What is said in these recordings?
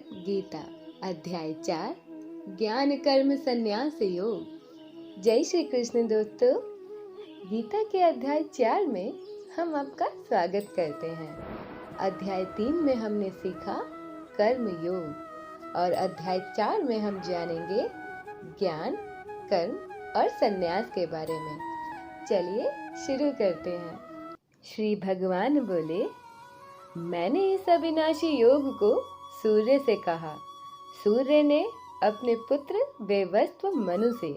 भगवत गीता अध्याय 4 ज्ञान कर्म संन्यास योग। जय श्री कृष्ण दोस्तों, गीता के अध्याय 4 में हम आपका स्वागत करते हैं। अध्याय 3 में हमने सीखा कर्म योग और अध्याय 4 में हम जानेंगे ज्ञान, कर्म और संन्यास के बारे में। चलिए शुरू करते हैं। श्री भगवान बोले, मैंने इस अविनाशी योग को सूर्य से कहा, सूर्य ने अपने पुत्र वेवस्व मनु से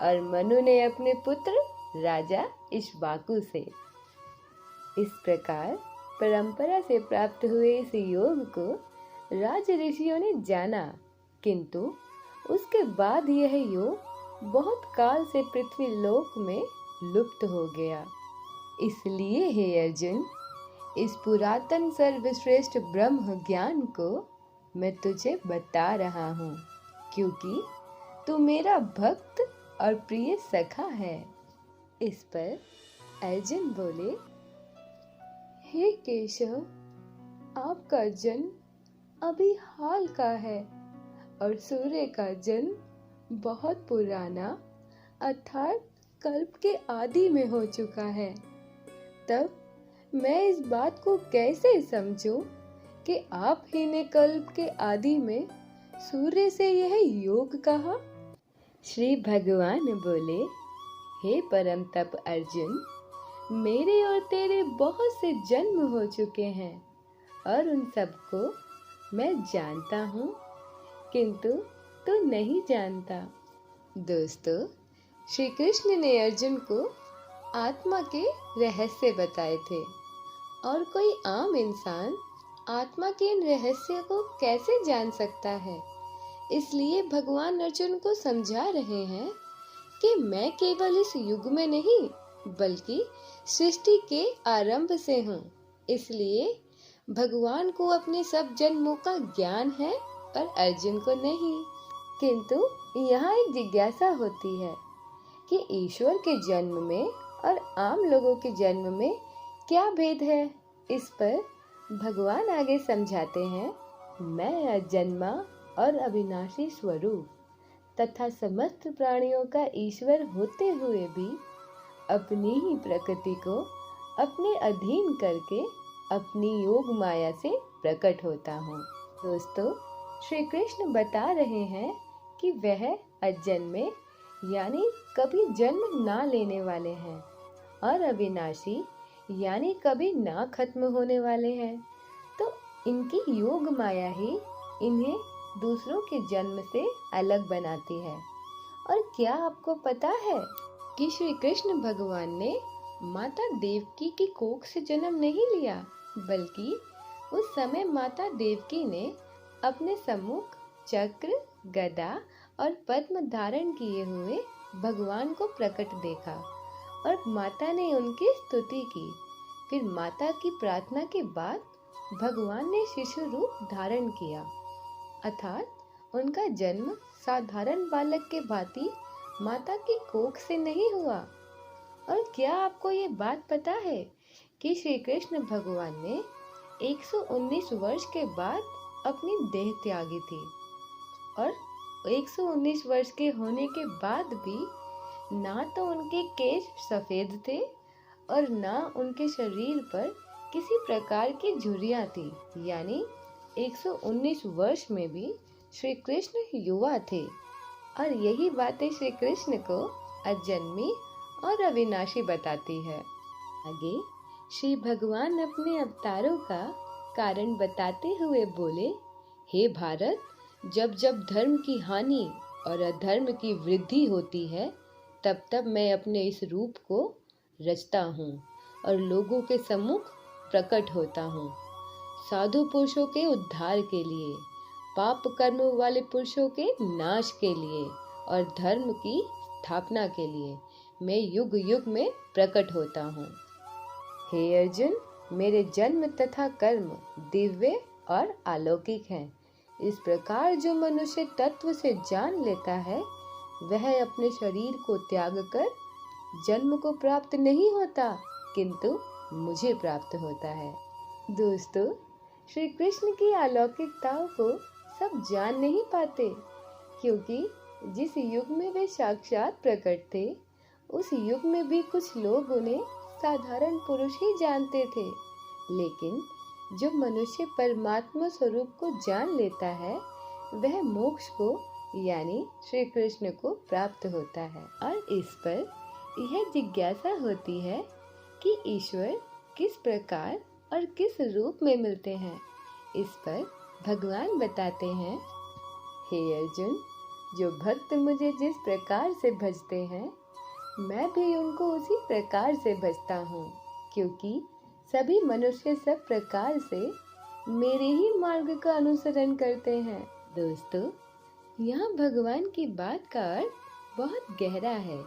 और मनु ने अपने पुत्र राजा इक्ष्वाकु से। इस प्रकार परंपरा से प्राप्त हुए इस योग को राज ऋषियों ने जाना, किंतु उसके बाद यह योग बहुत काल से पृथ्वी लोक में लुप्त हो गया। इसलिए हे अर्जुन, इस पुरातन सर्वश्रेष्ठ ब्रह्म ज्ञान को मैं तुझे बता रहा हूँ, क्योंकि तू मेरा भक्त और प्रिय सखा है। इस पर अर्जुन बोले, हे केशव, आपका जन्म अभी हाल का है और सूर्य का जन्म बहुत पुराना अर्थात कल्प के आदि में हो चुका है। तब मैं इस बात को कैसे समझूं कि आप ही ने कल्प के आदि में सूर्य से यह योग कहा? श्री भगवान बोले, हे परम तप अर्जुन, मेरे और तेरे बहुत से जन्म हो चुके हैं और उन सबको मैं जानता हूँ, किंतु तू नहीं जानता। दोस्तों, श्री कृष्ण ने अर्जुन को आत्मा के रहस्य बताए थे और कोई आम इंसान आत्मा के इन रहस्य को कैसे जान सकता है। इसलिए भगवान अर्जुन को समझा रहे हैं कि मैं केवल इस युग में नहीं बल्कि सृष्टि के आरंभ से हूँ। इसलिए भगवान को अपने सब जन्मों का ज्ञान है और अर्जुन को नहीं। किंतु यहाँ एक जिज्ञासा होती है कि ईश्वर के जन्म में और आम लोगों के जन्म में क्या भेद है। इस पर भगवान आगे समझाते हैं, मैं अजन्मा और अविनाशी स्वरूप तथा समस्त प्राणियों का ईश्वर होते हुए भी अपनी ही प्रकृति को अपने अधीन करके अपनी योग माया से प्रकट होता हूँ। दोस्तों, श्री कृष्ण बता रहे हैं कि वह अजन्मे यानी कभी जन्म ना लेने वाले हैं और अविनाशी यानी कभी ना खत्म होने वाले हैं। तो इनकी योग माया ही इन्हें दूसरों के जन्म से अलग बनाती है। और क्या आपको पता है कि श्री कृष्ण भगवान ने माता देवकी की कोख से जन्म नहीं लिया, बल्कि उस समय माता देवकी ने अपने सम्मुख चक्र, गदा और पद्म धारण किए हुए भगवान को प्रकट देखा और माता ने उनकी स्तुति की। फिर माता की प्रार्थना के बाद भगवान ने शिशु रूप धारण किया, अर्थात उनका जन्म साधारण बालक के भांति माता की कोख से नहीं हुआ। और क्या आपको ये बात पता है कि श्री कृष्ण भगवान ने 119 वर्ष के बाद अपनी देह त्यागी थी और 119 वर्ष के होने के बाद भी ना तो उनके केश सफेद थे और ना उनके शरीर पर किसी प्रकार की झुर्रियां थी। यानी 119 वर्ष में भी श्री कृष्ण युवा थे। और यही बातें श्री कृष्ण को अजन्मी और अविनाशी बताती है। आगे श्री भगवान अपने अवतारों का कारण बताते हुए बोले, हे भारत, जब जब धर्म की हानि और अधर्म की वृद्धि होती है, तब तब मैं अपने इस रूप को रचता हूँ और लोगों के सम्मुख प्रकट होता हूँ। साधु पुरुषों के उद्धार के लिए, पाप कर्म वाले पुरुषों के नाश के लिए और धर्म की स्थापना के लिए मैं युग युग में प्रकट होता हूँ। हे अर्जुन, मेरे जन्म तथा कर्म दिव्य और अलौकिक हैं। इस प्रकार जो मनुष्य तत्व से जान लेता है, वह अपने शरीर को त्याग कर जन्म को प्राप्त नहीं होता, किंतु मुझे प्राप्त होता है। दोस्तों, श्री कृष्ण की अलौकिकताओं को सब जान नहीं पाते, क्योंकि जिस युग में वे साक्षात प्रकट थे, उस युग में भी कुछ लोग उन्हें साधारण पुरुष ही जानते थे। लेकिन जो मनुष्य परमात्मा स्वरूप को जान लेता है, वह मोक्ष को यानी श्री कृष्ण को प्राप्त होता है। और इस पर यह जिज्ञासा होती है कि ईश्वर किस प्रकार और किस रूप में मिलते हैं। इस पर भगवान बताते हैं, हे अर्जुन, जो भक्त मुझे जिस प्रकार से भजते हैं, मैं भी उनको उसी प्रकार से भजता हूँ, क्योंकि सभी मनुष्य सब प्रकार से मेरे ही मार्ग का अनुसरण करते हैं। दोस्तों, यहाँ भगवान की बात का अर्थ बहुत गहरा है।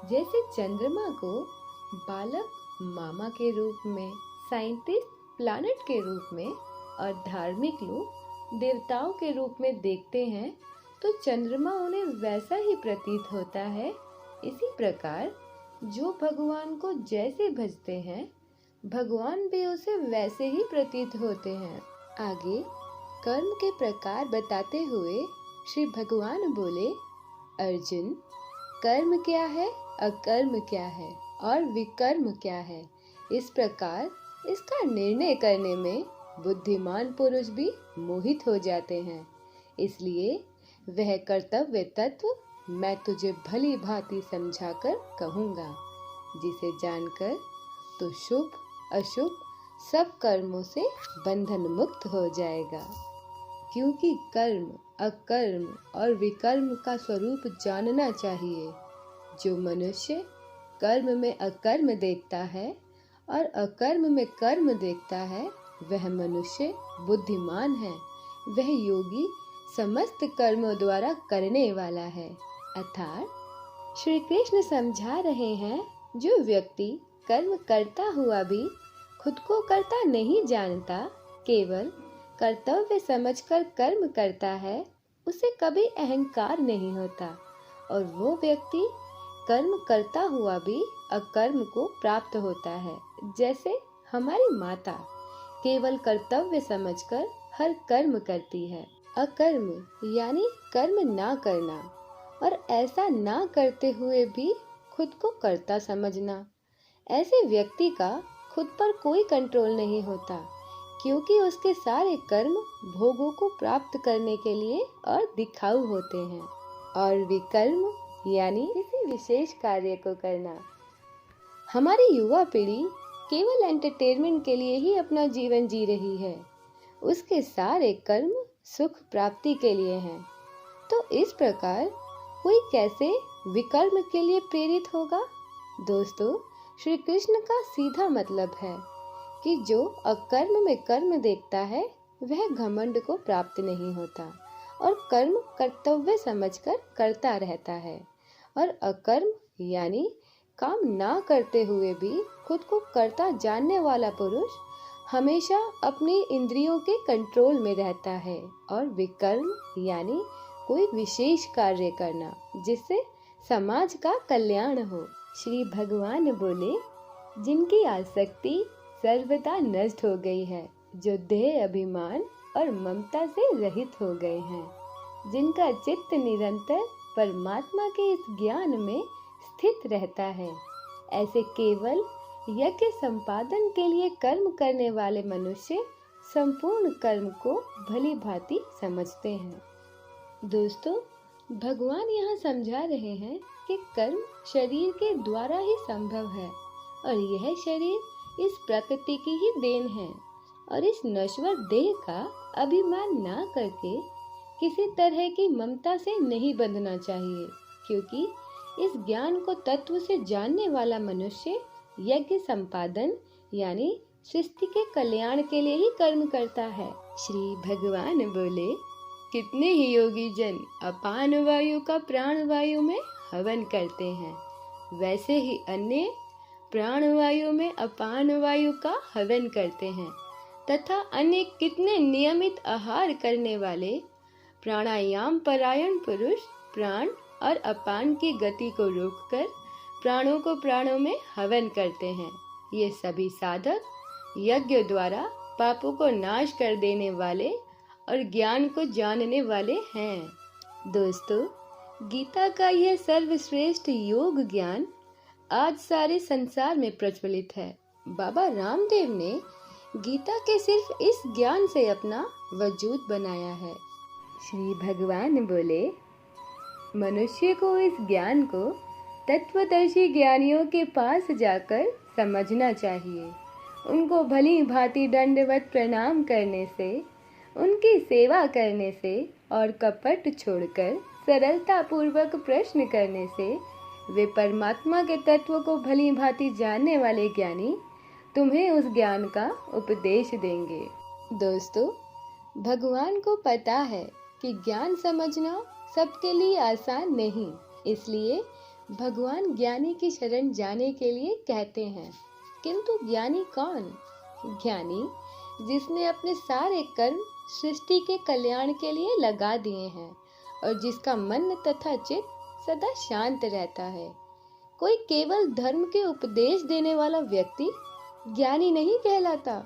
जैसे चंद्रमा को बालक मामा के रूप में, साइंटिस्ट प्लैनेट के रूप में और धार्मिक लोग देवताओं के रूप में देखते हैं, तो चंद्रमा उन्हें वैसा ही प्रतीत होता है। इसी प्रकार जो भगवान को जैसे भजते हैं, भगवान भी उसे वैसे ही प्रतीत होते हैं। आगे कर्म के प्रकार बताते हुए श्री भगवान बोले, अर्जुन, कर्म क्या है, अकर्म क्या है और विकर्म क्या है, इस प्रकार इसका निर्णय करने में बुद्धिमान पुरुष भी मोहित हो जाते हैं। इसलिए वह कर्तव्य तत्व मैं तुझे भली भांति समझाकर कहूँगा, जिसे जानकर तो शुभ अशुभ सब कर्मों से बंधन मुक्त हो जाएगा। क्योंकि कर्म, अकर्म और विकर्म का स्वरूप जानना चाहिए। जो मनुष्य कर्म में अकर्म देखता है और अकर्म में कर्म देखता है, वह मनुष्य बुद्धिमान है। वह योगी समस्त कर्मों द्वारा करने वाला है। अर्थात श्री कृष्ण समझा रहे हैं, जो व्यक्ति कर्म करता हुआ भी खुद को कर्ता नहीं जानता, केवल कर्तव्य समझकर कर्म करता है, उसे कभी अहंकार नहीं होता और वो व्यक्ति कर्म करता हुआ भी अकर्म को प्राप्त होता है। जैसे हमारी माता केवल कर्तव्य समझकर हर कर्म करती है। अकर्म यानी कर्म ना करना और ऐसा ना करते हुए भी खुद को कर्ता समझना। ऐसे व्यक्ति का खुद पर कोई कंट्रोल नहीं होता, क्योंकि उसके सारे कर्म भोगों को प्राप्त करने के लिए और दिखाऊ होते हैं। और विकर्म यानी किसी विशेष कार्य को करना। हमारी युवा पीढ़ी केवल एंटरटेनमेंट के लिए ही अपना जीवन जी रही है। उसके सारे कर्म सुख प्राप्ति के लिए हैं। तो इस प्रकार कोई कैसे विकर्म के लिए प्रेरित होगा? दोस्तों, श्री कृष्ण का सीधा मतलब है कि जो अकर्म में कर्म देखता है, वह घमंड को प्राप्त नहीं होता और कर्म कर्तव्य समझकर करता रहता है। और अकर्म यानी काम ना करते हुए भी खुद को कर्ता जानने वाला पुरुष हमेशा अपनी इंद्रियों के कंट्रोल में रहता है। और विकर्म यानी कोई विशेष कार्य करना जिससे समाज का कल्याण हो। श्री भगवान बोले, जिनकी आसक्ति सर्वदा नष्ट हो गई है, जो देह अभिमान और ममता से रहित हो गए हैं, जिनका चित्त निरंतर परमात्मा के इस ज्ञान में स्थित रहता है, ऐसे केवल यज्ञ संपादन के लिए कर्म करने वाले मनुष्य संपूर्ण कर्म को भली भांति समझते हैं। दोस्तों, भगवान यहाँ समझा रहे हैं कि कर्म शरीर के द्वारा ही संभव है और यह शरीर इस प्रकृति की ही देन है। और इस नश्वर देह का अभिमान ना करके किसी तरह की ममता से नहीं बंधना चाहिए, क्योंकि इस ज्ञान को तत्व से जानने वाला मनुष्य यज्ञ संपादन यानी सृष्टि के कल्याण के लिए ही कर्म करता है। श्री भगवान बोले, कितने ही योगी जन अपान वायु का प्राण वायु में हवन करते हैं, वैसे ही अन्य प्राण वायु में अपान वायु का हवन करते हैं। तथा अन्य कितने नियमित आहार करने वाले प्राणायाम परायण पुरुष प्राण और अपान की गति को रोककर प्राणों को प्राणों में हवन करते हैं। ये सभी साधक यज्ञ द्वारा पापों को नाश कर देने वाले और ज्ञान को जानने वाले हैं। दोस्तों, गीता का यह सर्वश्रेष्ठ योग ज्ञान आज सारे संसार में प्रचलित है। बाबा रामदेव ने गीता के सिर्फ इस ज्ञान से अपना वजूद बनाया है। श्री भगवान बोले, मनुष्य को इस ज्ञान को तत्वदर्शी ज्ञानियों के पास जाकर समझना चाहिए। उनको भली भांति दंडवत प्रणाम करने से, उनकी सेवा करने से और कपट छोड़कर सरलता पूर्वक प्रश्न करने से वे परमात्मा के तत्व को भली भांति जानने वाले ज्ञानी तुम्हें उस ज्ञान का उपदेश देंगे। दोस्तों, भगवान को पता है कि ज्ञान समझना सबके लिए आसान नहीं, इसलिए भगवान ज्ञानी की शरण जाने के लिए कहते हैं। किंतु ज्ञानी कौन? ज्ञानी जिसने अपने सारे कर्म सृष्टि के कल्याण के लिए लगा दिए हैं और जिसका मन तथा चित्त सदा शांत रहता है। कोई केवल धर्म के उपदेश देने वाला व्यक्ति ज्ञानी नहीं कहलाता।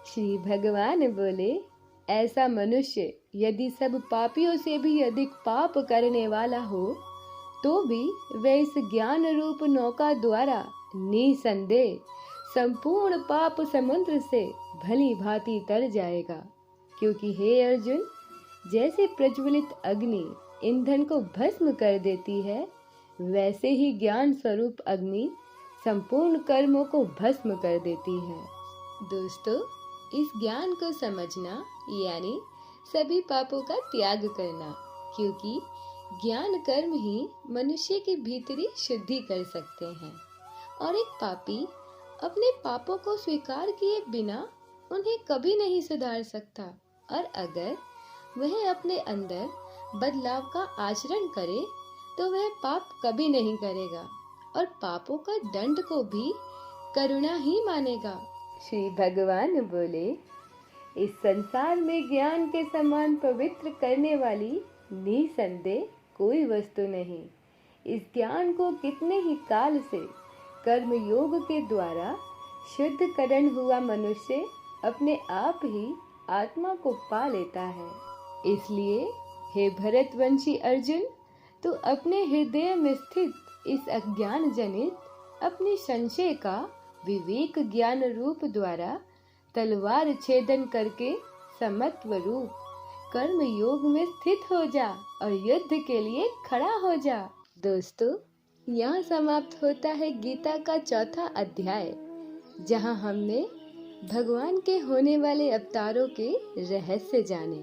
श्री भगवान बोले, ऐसा मनुष्य यदि सब पापियों से भी अधिक पाप करने वाला हो तो भी वह इस ज्ञान रूप नौका द्वारा निसंदेह संपूर्ण पाप समुद्र से भली भांति तर जाएगा। क्योंकि हे अर्जुन, जैसे प्रज्वलित अग्नि ईंधन को भस्म कर देती है, वैसे ही ज्ञान स्वरूप अग्नि संपूर्ण कर्मों को भस्म कर देती है। दोस्तों, इस ज्ञान को समझना यानी सभी पापों का त्याग करना, क्योंकि ज्ञान कर्म ही मनुष्य की भीतरी शुद्धि कर सकते हैं और एक पापी अपने पापों को स्वीकार किए बिना उन्हें कभी नहीं सुधार सकता। और अगर वह अपने अंदर बदलाव का आचरण करे तो वह पाप कभी नहीं करेगा और पापों का दंड को भी करुणा ही मानेगा। श्री भगवान बोले, इस संसार में ज्ञान के समान पवित्र करने वाली निसंदेह कोई वस्तु नहीं। इस ज्ञान को कितने ही काल से कर्म योग के द्वारा शुद्धकरण हुआ मनुष्य अपने आप ही आत्मा को पा लेता है। इसलिए हे भरतवंशी अर्जुन, तू अपने हृदय में स्थित इस अज्ञान जनित अपने संशय का विवेक ज्ञान रूप द्वारा तलवार छेदन करके समत्व रूप कर्म योग में स्थित हो जा और युद्ध के लिए खड़ा हो जा। दोस्तों, यहाँ समाप्त होता है गीता का चौथा अध्याय, जहाँ हमने भगवान के होने वाले अवतारों के रहस्य जाने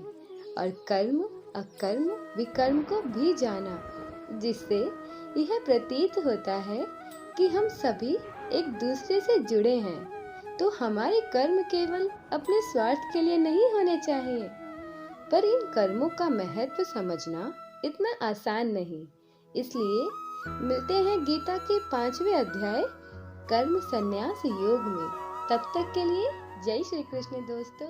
और कर्म अकर्म विकर्म को भी जाना, जिससे यह प्रतीत होता है कि हम सभी एक दूसरे से जुड़े हैं। तो हमारे कर्म केवल अपने स्वार्थ के लिए नहीं होने चाहिए, पर इन कर्मों का महत्व समझना इतना आसान नहीं। इसलिए मिलते हैं गीता के 5वें अध्याय कर्म संन्यास योग में। तब तक के लिए जय श्री कृष्ण दोस्तों।